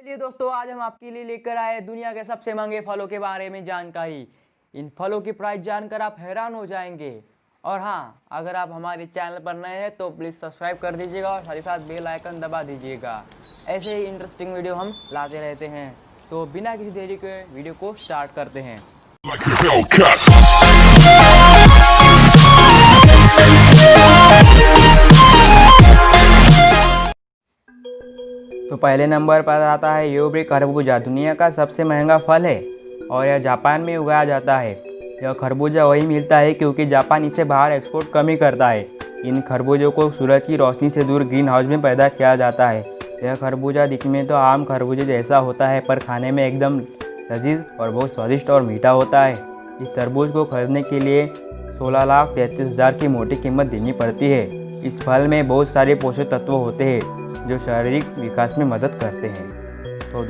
चलिए दोस्तों, आज हम आपके लिए लेकर आए दुनिया के सबसे महंगे फलों के बारे में जानकारी। इन फलों की प्राइस जानकर आप हैरान हो जाएंगे। और हाँ, अगर आप हमारे चैनल पर नए हैं तो प्लीज़ सब्सक्राइब कर दीजिएगा और साथ ही साथ बेल आइकन दबा दीजिएगा। ऐसे ही इंटरेस्टिंग वीडियो हम लाते रहते हैं। तो बिना किसी देरी के वीडियो को स्टार्ट करते हैं। तो पहले नंबर पर आता है योबरी खरबूजा। दुनिया का सबसे महंगा फल है और यह जापान में उगाया जाता है। यह खरबूजा वही मिलता है क्योंकि जापान इसे बाहर एक्सपोर्ट कम ही करता है। इन खरबूजों को सूरज की रोशनी से दूर ग्रीन हाउस में पैदा किया जाता है। यह खरबूजा दिखने में तो आम खरबूजे जैसा होता है, पर खाने में एकदम लजीज और बहुत स्वादिष्ट और मीठा होता है। इस तरबूज को खरीदने के लिए 16,33,000 की मोटी कीमत देनी पड़ती है। इस फल में बहुत सारे पोषक तत्व होते हैं जो शारीरिक विकास में मदद करते हैं। तो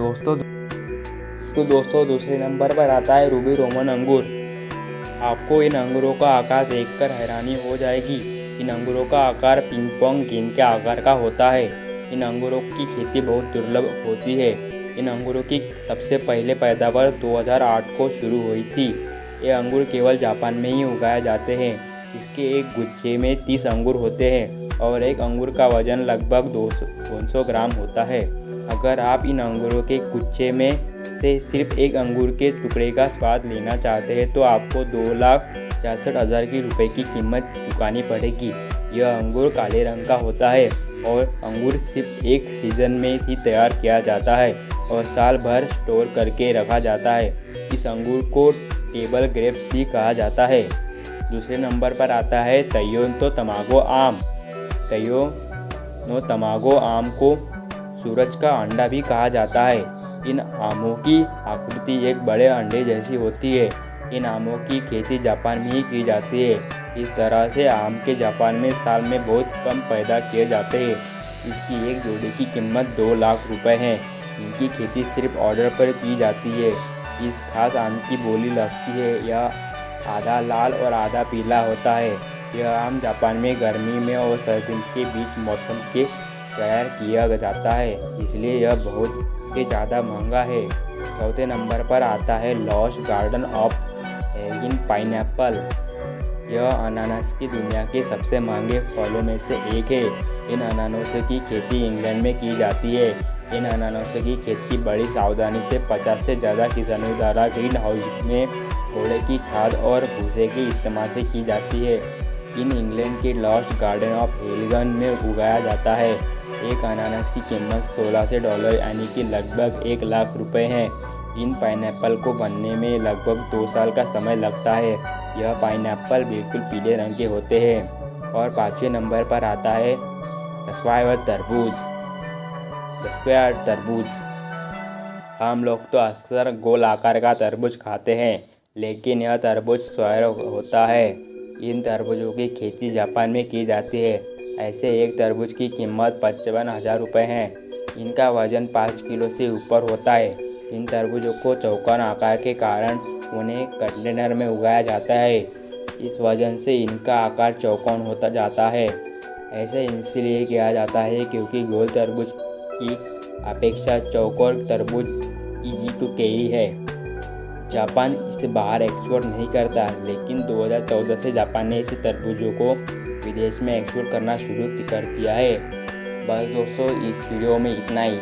दोस्तों दूसरे नंबर पर आता है रूबी रोमन अंगूर। आपको इन अंगूरों का आकार देखकर हैरानी हो जाएगी। इन अंगूरों का आकार पिंग पोंग गेंद के आकार का होता है। इन अंगूरों की खेती बहुत दुर्लभ होती है। इन अंगूरों की सबसे पहले पैदावार 2008 को शुरू हुई थी। ये अंगूर केवल जापान में ही उगाए जाते हैं। इसके एक गुच्छे में 30 अंगूर होते हैं और एक अंगूर का वजन लगभग 200 ग्राम होता है। अगर आप इन अंगूरों के गुच्छे में से सिर्फ एक अंगूर के टुकड़े का स्वाद लेना चाहते हैं तो आपको 2,66,000 की रुपए की कीमत चुकानी पड़ेगी। यह अंगूर काले रंग का होता है और अंगूर सिर्फ एक सीज़न में ही तैयार किया जाता है और साल भर स्टोर करके रखा जाता है। इस अंगूर को टेबल ग्रेप्स भी कहा जाता है। दूसरे नंबर पर आता है तैयो नो तमागो आम। तैयो नो तमागो आम को सूरज का अंडा भी कहा जाता है। इन आमों की आकृति एक बड़े अंडे जैसी होती है। इन आमों की खेती जापान में ही की जाती है। इस तरह से आम के जापान में साल में बहुत कम पैदा किए जाते हैं। इसकी एक जोड़ी की कीमत 2 लाख रुपए है। इनकी खेती सिर्फ ऑर्डर पर की जाती है। इस खास आम की बोली लगती है। यह आधा लाल और आधा पीला होता है। यह आम जापान में गर्मी में और सर्दी के बीच मौसम के तैयार किया जाता है, इसलिए यह बहुत ही ज़्यादा महंगा है। चौथे नंबर पर आता है lost garden of Elgin pineapple. यह अनानास की दुनिया के सबसे महंगे फलों में से एक है। इन अनानासों की खेती इंग्लैंड में की जाती है। इन अनानासों की खेती बड़ी सावधानी से 50 से ज़्यादा किसानों द्वारा ग्रीन हाउस में घोड़े की खाद और भूसे के इस्तेमाल से की जाती है। इन इंग्लैंड के लॉस्ट गार्डन ऑफ हेलगन में उगाया जाता है। एक अनानास की कीमत $16 यानी कि लगभग 1 लाख रुपए है। इन पाइनएप्पल को बनने में लगभग 2 साल का समय लगता है। यह पाइनएप्पल बिल्कुल पीले रंग के होते हैं। और पाँचवें नंबर पर आता है स्क्वायर तरबूज। हम लोग तो अक्सर गोल आकार का तरबूज खाते हैं, लेकिन यह तरबूज स्क्वायर होता है। इन तरबूजों की खेती जापान में की जाती है। ऐसे एक तरबूज की कीमत 55,000 रुपये है। इनका वजन 5 किलो से ऊपर होता है। इन तरबूजों को चौकोर आकार के कारण उन्हें कंटेनर में उगाया जाता है। इस वजह से इनका आकार चौकोन होता जाता है। ऐसे इसलिए किया जाता है क्योंकि गोल तरबूज की अपेक्षा चौकोर तरबूज ईजी टू कैरी है। जापान इसे बाहर एक्सपोर्ट नहीं करता, लेकिन 2014 से जापान ने इस तरबूजों को विदेश में एक्सपोर्ट करना शुरू कर दिया है। बस दोस्तों, इस वीडियो में इतना ही।